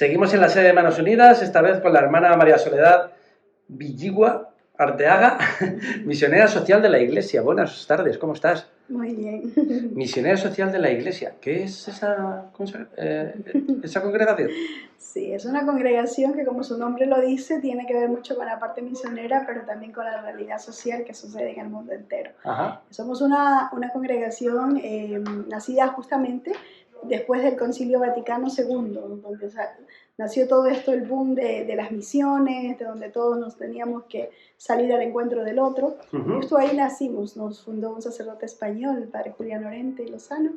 Seguimos en la sede de Manos Unidas, esta vez con la hermana María Soledad Villigua Arteaga, misionera social de la Iglesia. Buenas tardes, ¿cómo estás? Muy bien. Misionera social de la Iglesia. ¿Qué es esa congregación? Sí, es una congregación que, como su nombre lo dice, tiene que ver mucho con la parte misionera, pero también con la realidad social que sucede en el mundo entero. Ajá. Somos una congregación nacida justamente después del Concilio Vaticano II, donde nació todo esto, el boom de las misiones, de donde todos nos teníamos que salir al encuentro del otro. Justo ahí nacimos, nos fundó un sacerdote español, el padre Julián Lorente y Lozano,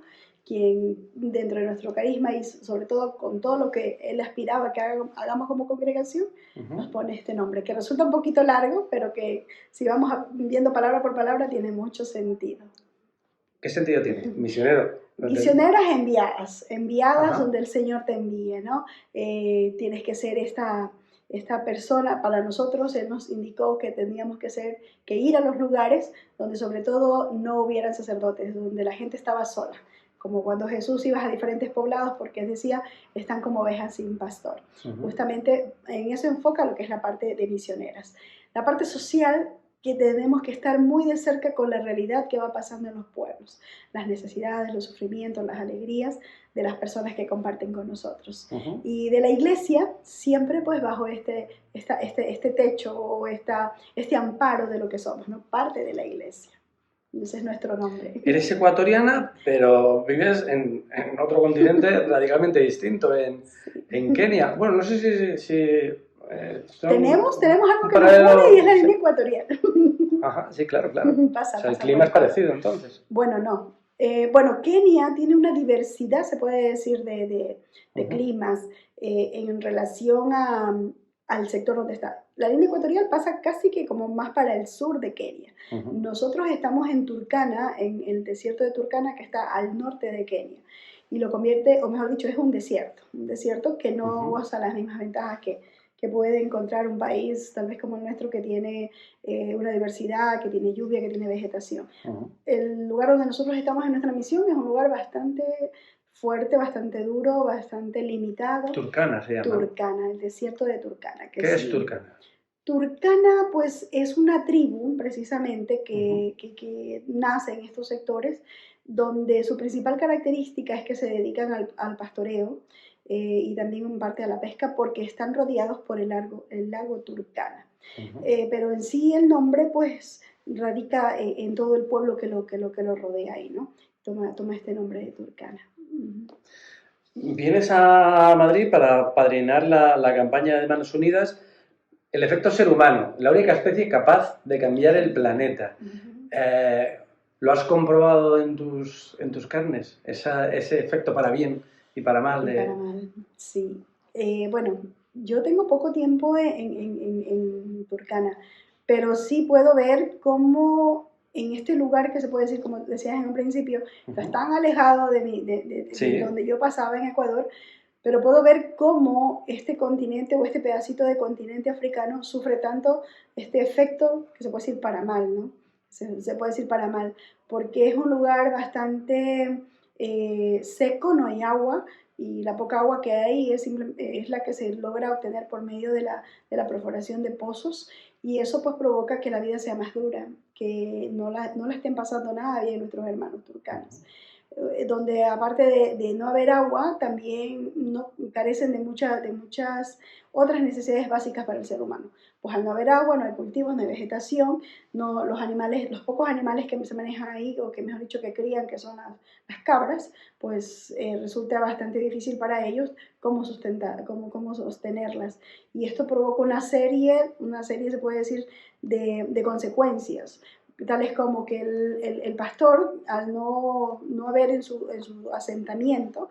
quien dentro de nuestro carisma y sobre todo con todo lo que él aspiraba que hagamos como congregación, nos pone este nombre, que resulta un poquito largo, pero que si vamos viendo palabra por palabra tiene mucho sentido. ¿Qué sentido tiene? Misionero. Misioneras enviadas donde el Señor te envíe, ¿no? Tienes que ser esta persona. Para nosotros Él nos indicó que teníamos que ir a los lugares donde sobre todo no hubieran sacerdotes, donde la gente estaba sola, como cuando Jesús iba a diferentes poblados, porque Él decía, están como ovejas sin pastor. Justamente en eso enfoca lo que es la parte de misioneras. La parte social, que tenemos que estar muy de cerca con la realidad que va pasando en los pueblos, las necesidades, los sufrimientos, las alegrías de las personas que comparten con nosotros. Y de la iglesia, siempre pues bajo este techo o este amparo de lo que somos, ¿no? Parte de la iglesia. Ese es nuestro nombre. Eres ecuatoriana, pero vives en otro continente radicalmente distinto, en Kenia. Bueno, no sé si tenemos algo que nos une y es la línea ecuatoriana. Ajá, sí, claro. Pasa el clima es parecido, entonces. Bueno, no. Kenia tiene una diversidad, se puede decir, de climas en relación al sector donde está. La línea ecuatorial pasa casi que como más para el sur de Kenia. Nosotros estamos en Turkana, en el desierto de Turkana, que está al norte de Kenia. Y lo convierte, o mejor dicho, es un desierto que no goza las mismas ventajas que puede encontrar un país tal vez como el nuestro, que tiene una diversidad, que tiene lluvia, que tiene vegetación. El lugar donde nosotros estamos en nuestra misión es un lugar bastante fuerte, bastante duro, bastante limitado. Turkana se llama. Turkana, el desierto de Turkana. ¿Qué es Turkana? Turkana, pues, es una tribu, precisamente, que nace en estos sectores, donde su principal característica es que se dedican al pastoreo, y también en parte a la pesca, porque están rodeados por el lago Turkana. Pero en sí el nombre pues radica en todo el pueblo que lo rodea ahí, ¿no? Toma este nombre de Turkana. Vienes a Madrid para padrinar la campaña de Manos Unidas, el efecto ser humano, la única especie capaz de cambiar el planeta. ¿Lo has comprobado en tus carnes? Ese efecto para bien y para mal. Para mal, sí. Bueno, yo tengo poco tiempo en Turkana, pero sí puedo ver cómo en este lugar, que se puede decir, como decías en un principio, está tan alejado de donde yo pasaba en Ecuador, pero puedo ver cómo este continente o este pedacito de continente africano sufre tanto este efecto, que se puede decir para mal, ¿no? Se puede decir para mal, porque es un lugar bastante seco, no hay agua, y la poca agua que hay es la que se logra obtener por medio de la perforación de pozos, y eso pues provoca que la vida sea más dura, que no la estén pasando nada bien nuestros hermanos turcanos. Donde aparte de no haber agua, también no carecen de muchas otras necesidades básicas para el ser humano. Pues al no haber agua, no hay cultivos, no hay vegetación, los pocos animales que se manejan ahí, o que mejor dicho que crían, que son las cabras, pues resulta bastante difícil para ellos cómo sostenerlas. Y esto provoca una serie se puede decir, de consecuencias, tales como que el pastor, al no haber en su asentamiento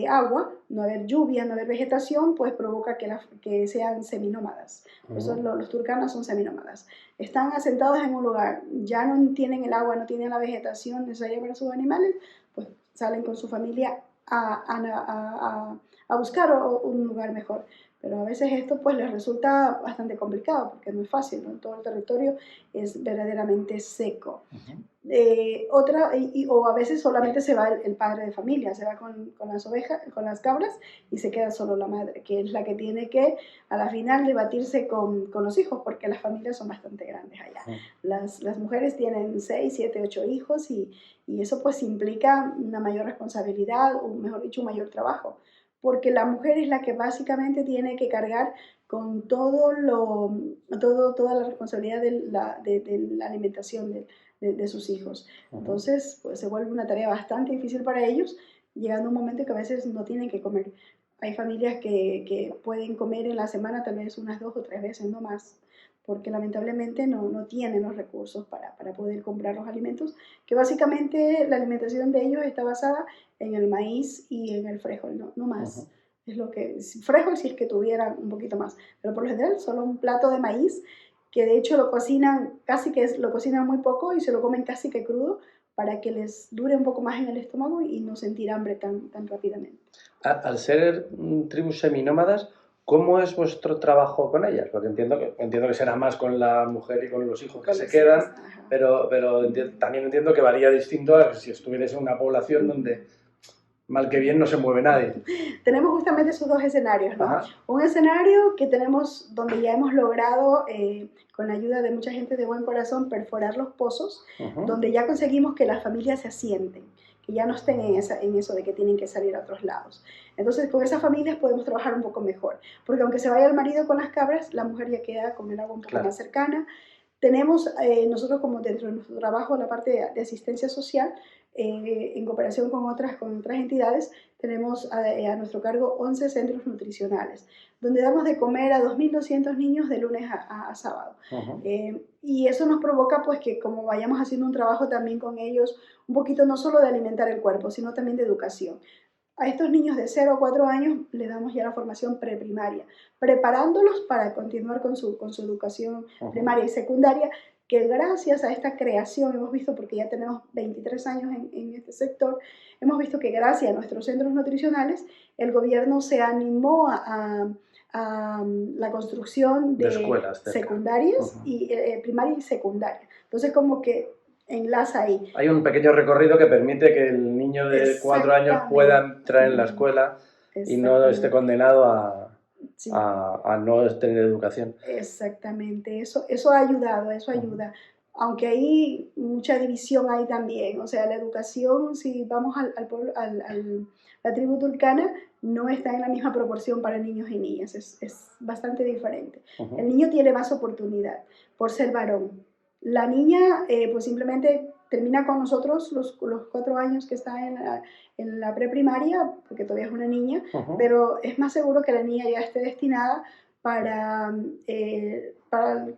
agua, no haber lluvia, no haber vegetación, pues provoca que sean seminómadas. Por eso los turcanos son seminómadas. Están asentados en un lugar, ya no tienen el agua, no tienen la vegetación necesaria para sus animales, pues salen con su familia a buscar un lugar mejor. Pero a veces esto pues les resulta bastante complicado porque no es fácil, ¿no? Todo el territorio es verdaderamente seco. O a veces solamente se va el padre de familia, se va con las ovejas, con las cabras, y se queda solo la madre, que es la que tiene que a la final debatirse con los hijos, porque las familias son bastante grandes allá. Las mujeres tienen 6, 7, 8 hijos y eso pues implica una mayor responsabilidad, o mejor dicho, un mayor trabajo, porque la mujer es la que básicamente tiene que cargar con toda la responsabilidad de la alimentación de sus hijos. Entonces, pues se vuelve una tarea bastante difícil para ellos, llegando a un momento que a veces no tienen que comer. Hay familias que pueden comer en la semana tal vez unas 2 o 3 veces, no más, porque lamentablemente no tienen los recursos para poder comprar los alimentos, que básicamente la alimentación de ellos está basada en el maíz y en el frijol, no más. Es lo que, frijol si es que tuvieran un poquito más, pero por lo general solo un plato de maíz, que de hecho lo cocinan lo cocinan muy poco y se lo comen casi que crudo para que les dure un poco más en el estómago y no sentir hambre tan rápidamente. Al ser tribus seminómadas, ¿cómo es vuestro trabajo con ellas? Porque entiendo que será más con la mujer y con los hijos que se quedan, pero también entiendo que varía distinto a si estuvierais en una población donde mal que bien no se mueve nadie. Tenemos justamente esos dos escenarios, ¿no? Ajá. Un escenario que tenemos donde ya hemos logrado, con la ayuda de mucha gente de buen corazón, perforar los pozos, donde ya conseguimos que las familias se asienten, que ya no estén en eso de que tienen que salir a otros lados. Entonces, con esas familias podemos trabajar un poco mejor, porque aunque se vaya el marido con las cabras, la mujer ya queda con el agua un poco más cercana. Tenemos nosotros como dentro de nuestro trabajo la parte de asistencia social, en cooperación con otras entidades, tenemos a nuestro cargo 11 centros nutricionales, donde damos de comer a 2.200 niños de lunes a sábado. Y eso nos provoca pues que como vayamos haciendo un trabajo también con ellos, un poquito no solo de alimentar el cuerpo, sino también de educación. A estos niños de 0 a 4 años les damos ya la formación preprimaria, preparándolos para continuar con su educación primaria y secundaria, que gracias a esta creación hemos visto, porque ya tenemos 23 años en este sector, hemos visto que gracias a nuestros centros nutricionales, el gobierno se animó a la construcción de escuelas secundarias, y primaria y secundaria. Entonces como que enlaza ahí. Hay un pequeño recorrido que permite que el niño de 4 años pueda entrar en la escuela y no esté condenado a no tener educación. Exactamente, eso ha ayudado, eso ayuda. Aunque hay mucha división ahí también, o sea, la educación, si vamos la tribu turcana, no está en la misma proporción para niños y niñas, es bastante diferente. El niño tiene más oportunidad por ser varón. La niña pues simplemente termina con nosotros los 4 años que está en la preprimaria, porque todavía es una niña, pero es más seguro que la niña ya esté destinada para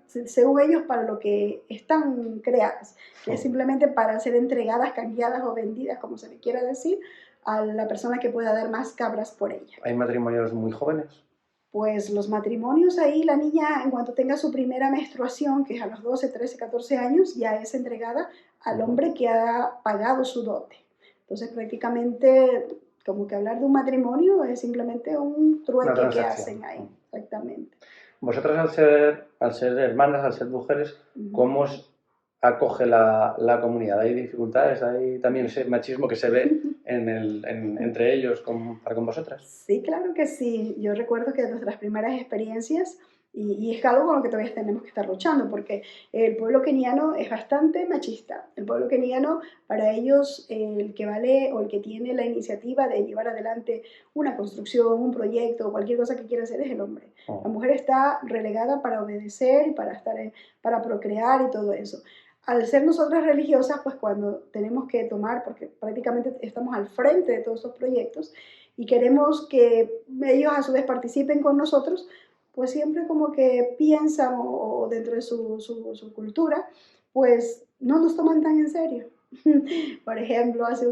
según ellos, para lo que están creadas, que es simplemente para ser entregadas, cambiadas o vendidas, como se le quiera decir, a la persona que pueda dar más cabras por ella. ¿Hay matrimonios muy jóvenes? Pues los matrimonios ahí, la niña en cuanto tenga su primera menstruación, que es a los 12, 13, 14 años, ya es entregada al hombre que ha pagado su dote. Entonces prácticamente como que hablar de un matrimonio es simplemente un trueque que hacen ahí, exactamente. Vosotras al ser hermanas, al ser mujeres, ¿cómo os acoge la comunidad? ¿Hay dificultades? ¿Hay también ese machismo que se ve entre ellos para con vosotras? Sí, claro que sí. Yo recuerdo que nuestras primeras experiencias, y es algo con lo que todavía tenemos que estar luchando, porque el pueblo keniano es bastante machista. El pueblo keniano, para ellos, el que vale o el que tiene la iniciativa de llevar adelante una construcción, un proyecto, cualquier cosa que quiera hacer es el hombre. La mujer está relegada para obedecer y para procrear y todo eso. Al ser nosotras religiosas, pues cuando tenemos que tomar, porque prácticamente estamos al frente de todos esos proyectos y queremos que ellos a su vez participen con nosotros, pues siempre como que piensan o dentro de su cultura, pues no nos toman tan en serio. Por ejemplo, hace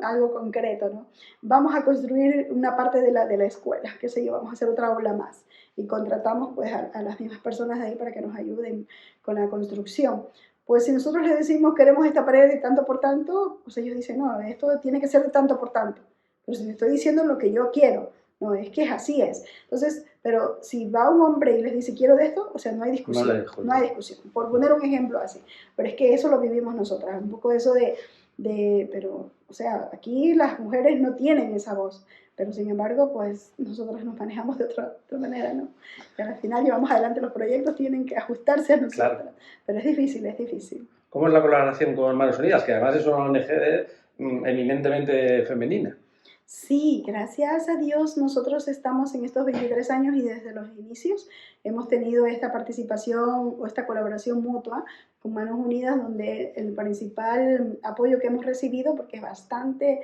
algo concreto, ¿no? Vamos a construir una parte de la escuela, qué sé yo, vamos a hacer otra aula más y contratamos pues a las mismas personas de ahí para que nos ayuden con la construcción. Pues si nosotros les decimos queremos esta pared de tanto por tanto, pues ellos dicen no, esto tiene que ser de tanto por tanto. pero si te estoy diciendo lo que yo quiero, no, es que así es. Entonces, pero si va un hombre y les dice quiero de esto, o sea, no hay discusión, no hay discusión, por poner un ejemplo así. Pero es que eso lo vivimos nosotras, un poco eso pero, o sea, aquí las mujeres no tienen esa voz, pero sin embargo, pues nosotros nos manejamos de otra manera, ¿no? Y al final llevamos adelante los proyectos, tienen que ajustarse a nosotros, claro. Pero es difícil, es difícil. ¿Cómo es la colaboración con Manos Unidas? Que además es una ONG eminentemente femenina. Sí, gracias a Dios nosotros estamos en estos 23 años y desde los inicios hemos tenido esta participación o esta colaboración mutua con Manos Unidas, donde el principal apoyo que hemos recibido, porque es bastante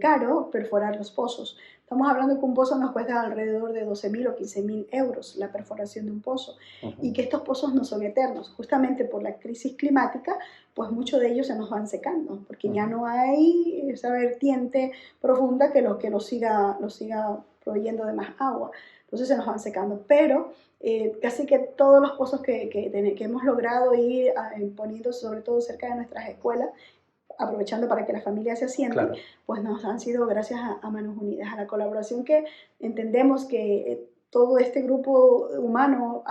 caro perforar los pozos. Estamos hablando que un pozo nos cuesta alrededor de 12.000 o 15.000 euros la perforación de un pozo, y que estos pozos no son eternos, justamente por la crisis climática, pues muchos de ellos se nos van secando, porque ya no hay esa vertiente profunda que lo siga proveyendo de más agua. Entonces se nos van secando, pero casi que todos los pozos que hemos logrado ir poniendo, sobre todo cerca de nuestras escuelas, aprovechando para que la familia se asiente, claro, pues nos han sido gracias a Manos Unidas, a la colaboración que entendemos que todo este grupo humano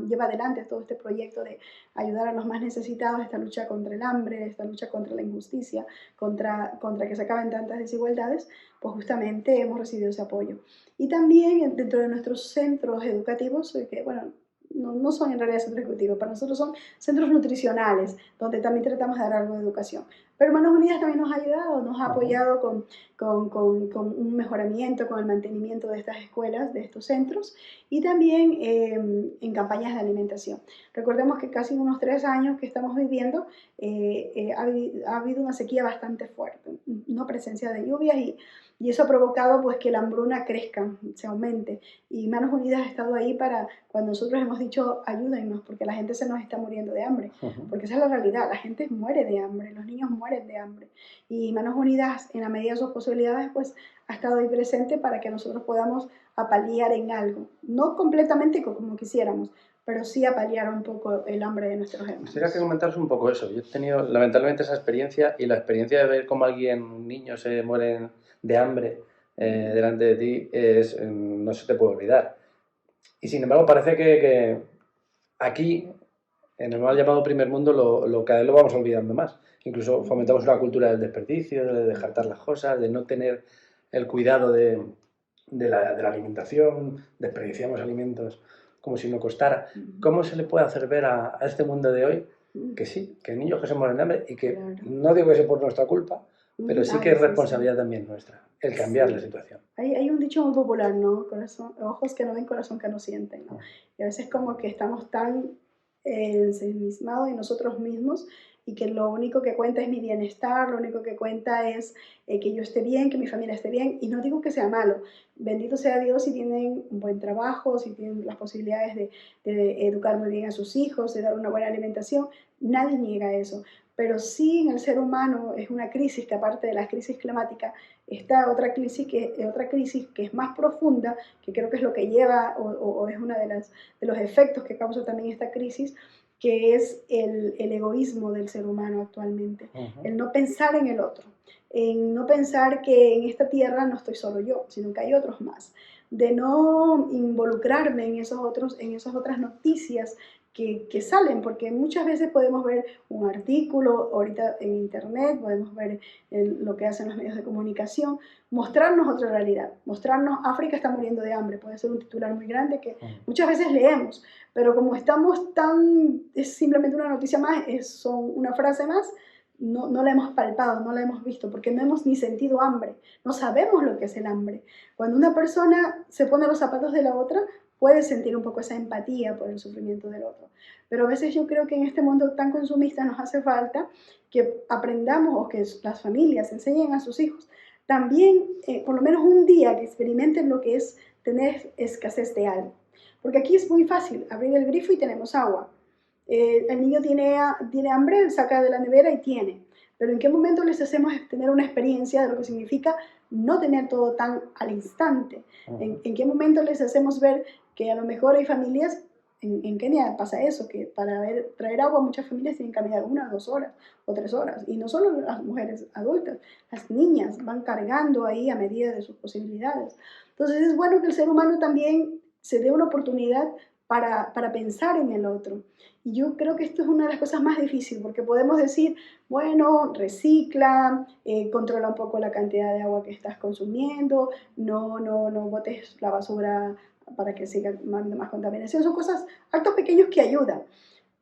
lleva adelante, todo este proyecto de ayudar a los más necesitados, esta lucha contra el hambre, esta lucha contra la injusticia, contra que se acaben tantas desigualdades, pues justamente hemos recibido ese apoyo. Y también dentro de nuestros centros educativos, que bueno, no son en realidad centros educativos, para nosotros son centros nutricionales, donde también tratamos de dar algo de educación. Pero Manos Unidas también nos ha ayudado, nos ha apoyado con un mejoramiento, con el mantenimiento de estas escuelas, de estos centros, y también en campañas de alimentación. Recordemos que casi unos 3 años que estamos viviendo, ha habido una sequía bastante fuerte, no presencia de lluvias, y eso ha provocado pues que la hambruna crezca, se aumente, y Manos Unidas ha estado ahí para cuando nosotros hemos dicho ayúdennos, porque la gente se nos está muriendo de hambre, porque esa es la realidad, la gente muere de hambre, los niños mueren de hambre, y Manos Unidas en la medida de sus posibilidades pues ha estado ahí presente para que nosotros podamos apaliar en algo, no completamente como quisiéramos, pero sí a paliar un poco el hambre de nuestros hermanos. Quisiera que comentaras un poco eso. Yo he tenido lamentablemente esa experiencia, y la experiencia de ver cómo un niño se muere de hambre delante de ti no se te puede olvidar. Y sin embargo parece que aquí, en el mal llamado primer mundo, cada vez lo vamos olvidando más. Incluso fomentamos una cultura del desperdicio, de dejar las cosas, de no tener el cuidado de la alimentación, desperdiciamos alimentos como si no costara. ¿Cómo se le puede hacer ver a este mundo de hoy que sí, que hay niños que se mueren de hambre, y que claro, no digo que sea por nuestra culpa, pero sí que es responsabilidad también nuestra el cambiar la situación? Hay un dicho muy popular, ¿no? Ojos que no ven, corazón que no sienten, ¿no? Y a veces como que estamos tan ensimismados en nosotros mismos, y que lo único que cuenta es mi bienestar, lo único que cuenta es que yo esté bien, que mi familia esté bien, y no digo que sea malo. Bendito sea Dios si tienen un buen trabajo, si tienen las posibilidades de educar muy bien a sus hijos, de dar una buena alimentación, nadie niega eso. Pero sí, en el ser humano es una crisis que, aparte de la crisis climática, está otra crisis que es más profunda, que creo que es lo que lleva o es uno de los efectos que causa también esta crisis, que es el egoísmo del ser humano actualmente. El no pensar en el otro, en no pensar que en esta tierra no estoy solo yo, sino que hay otros más, de no involucrarme en esas otras noticias que salen, porque muchas veces podemos ver un artículo ahorita en internet, podemos ver lo que hacen los medios de comunicación, mostrarnos otra realidad, mostrarnos África está muriendo de hambre, puede ser un titular muy grande que muchas veces leemos, pero como estamos es simplemente una noticia más, son una frase más, no la hemos palpado, no la hemos visto, porque no hemos ni sentido hambre, no sabemos lo que es el hambre. Cuando una persona se pone los zapatos de la otra, puede sentir un poco esa empatía por el sufrimiento del otro. Pero a veces yo creo que en este mundo tan consumista nos hace falta que aprendamos, o que las familias enseñen a sus hijos también, por lo menos un día, que experimenten lo que es tener escasez de algo. Porque aquí es muy fácil, abrir el grifo y tenemos agua. El niño tiene hambre, saca de la nevera y tiene. Pero ¿en qué momento les hacemos tener una experiencia de lo que significa no tener todo tan al instante? ¿En qué momento les hacemos ver que a lo mejor hay familias en Kenia pasa eso, que para traer agua muchas familias tienen que caminar 1 o 2 horas o 3 horas. Y no solo las mujeres adultas, las niñas van cargando ahí a medida de sus posibilidades. Entonces es bueno que el ser humano también se dé una oportunidad para pensar en el otro. Y yo creo que esto es una de las cosas más difíciles, porque podemos decir, bueno, recicla, controla un poco la cantidad de agua que estás consumiendo, no botes la basura para que siga más contaminación. Son cosas, actos pequeños que ayudan,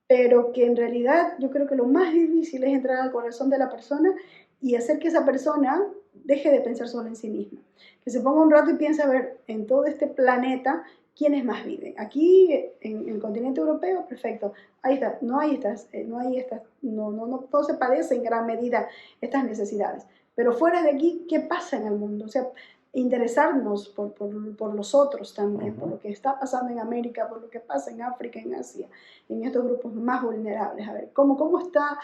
pero que en realidad yo creo que lo más difícil es entrar al corazón de la persona y hacer que esa persona deje de pensar solo en sí misma. Que se ponga un rato y piense, a ver, en todo este planeta, ¿quiénes más viven? Aquí, en el continente europeo, perfecto. Ahí está, no todo se padece en gran medida estas necesidades. Pero fuera de aquí, ¿qué pasa en el mundo? O sea, interesarnos por los otros también, por lo que está pasando en América, por lo que pasa en África, en Asia, en estos grupos más vulnerables. A ver, ¿cómo está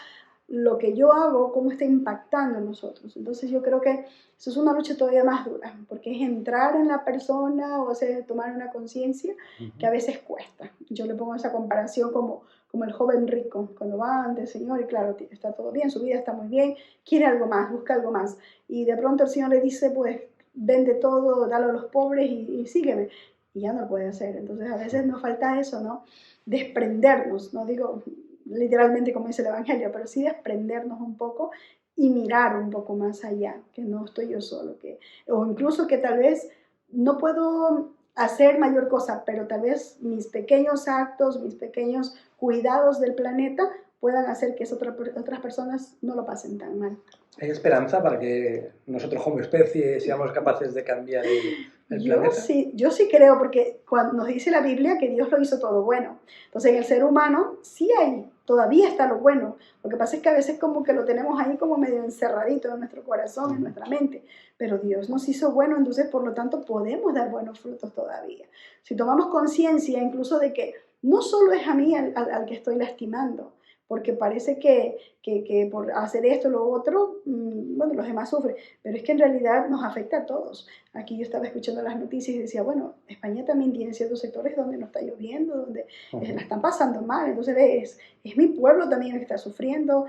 lo que yo hago, cómo está impactando en nosotros? Entonces yo creo que eso es una lucha todavía más dura, porque es entrar en la persona o hacer, tomar una conciencia que a veces cuesta. Yo le pongo esa comparación como el joven rico, cuando va ante el Señor y claro, está todo bien, su vida está muy bien, quiere algo más, busca algo más. Y de pronto el Señor le dice, pues, vende todo, dalo a los pobres y sígueme. Y ya no lo puede hacer. Entonces a veces nos falta eso, ¿no? Desprendernos, no digo literalmente como dice el Evangelio, pero sí desprendernos un poco y mirar un poco más allá, que no estoy yo solo, o incluso que tal vez no puedo hacer mayor cosa, pero tal vez mis pequeños actos, mis pequeños cuidados del planeta puedan hacer que otras personas no lo pasen tan mal. ¿Hay esperanza para que nosotros como especie seamos capaces de cambiar el planeta? Yo sí creo, porque cuando nos dice la Biblia que Dios lo hizo todo bueno. Entonces en el ser humano sí todavía está lo bueno. Lo que pasa es que a veces como que lo tenemos ahí como medio encerradito en nuestro corazón, en nuestra mente. Pero Dios nos hizo bueno, entonces por lo tanto podemos dar buenos frutos todavía. Si tomamos conciencia incluso de que no solo es a mí al que estoy lastimando, porque parece que por hacer esto o lo otro, bueno, los demás sufren, pero es que en realidad nos afecta a todos. Aquí yo estaba escuchando las noticias y decía, bueno, España también tiene ciertos sectores donde no está lloviendo, donde la están pasando mal, entonces es mi pueblo también el que está sufriendo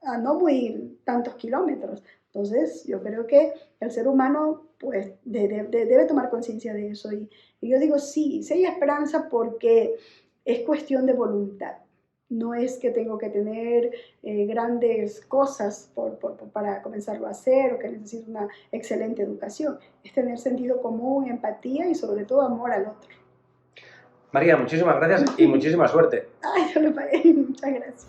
a no muy tantos kilómetros. Entonces yo creo que el ser humano pues debe tomar conciencia de eso y yo digo sí hay esperanza porque es cuestión de voluntad. No es que tengo que tener grandes cosas para comenzarlo a hacer o que necesito una excelente educación. Es tener sentido común, empatía y sobre todo amor al otro. María, muchísimas gracias y muchísima suerte. Ay, yo lo pagué. Muchas gracias.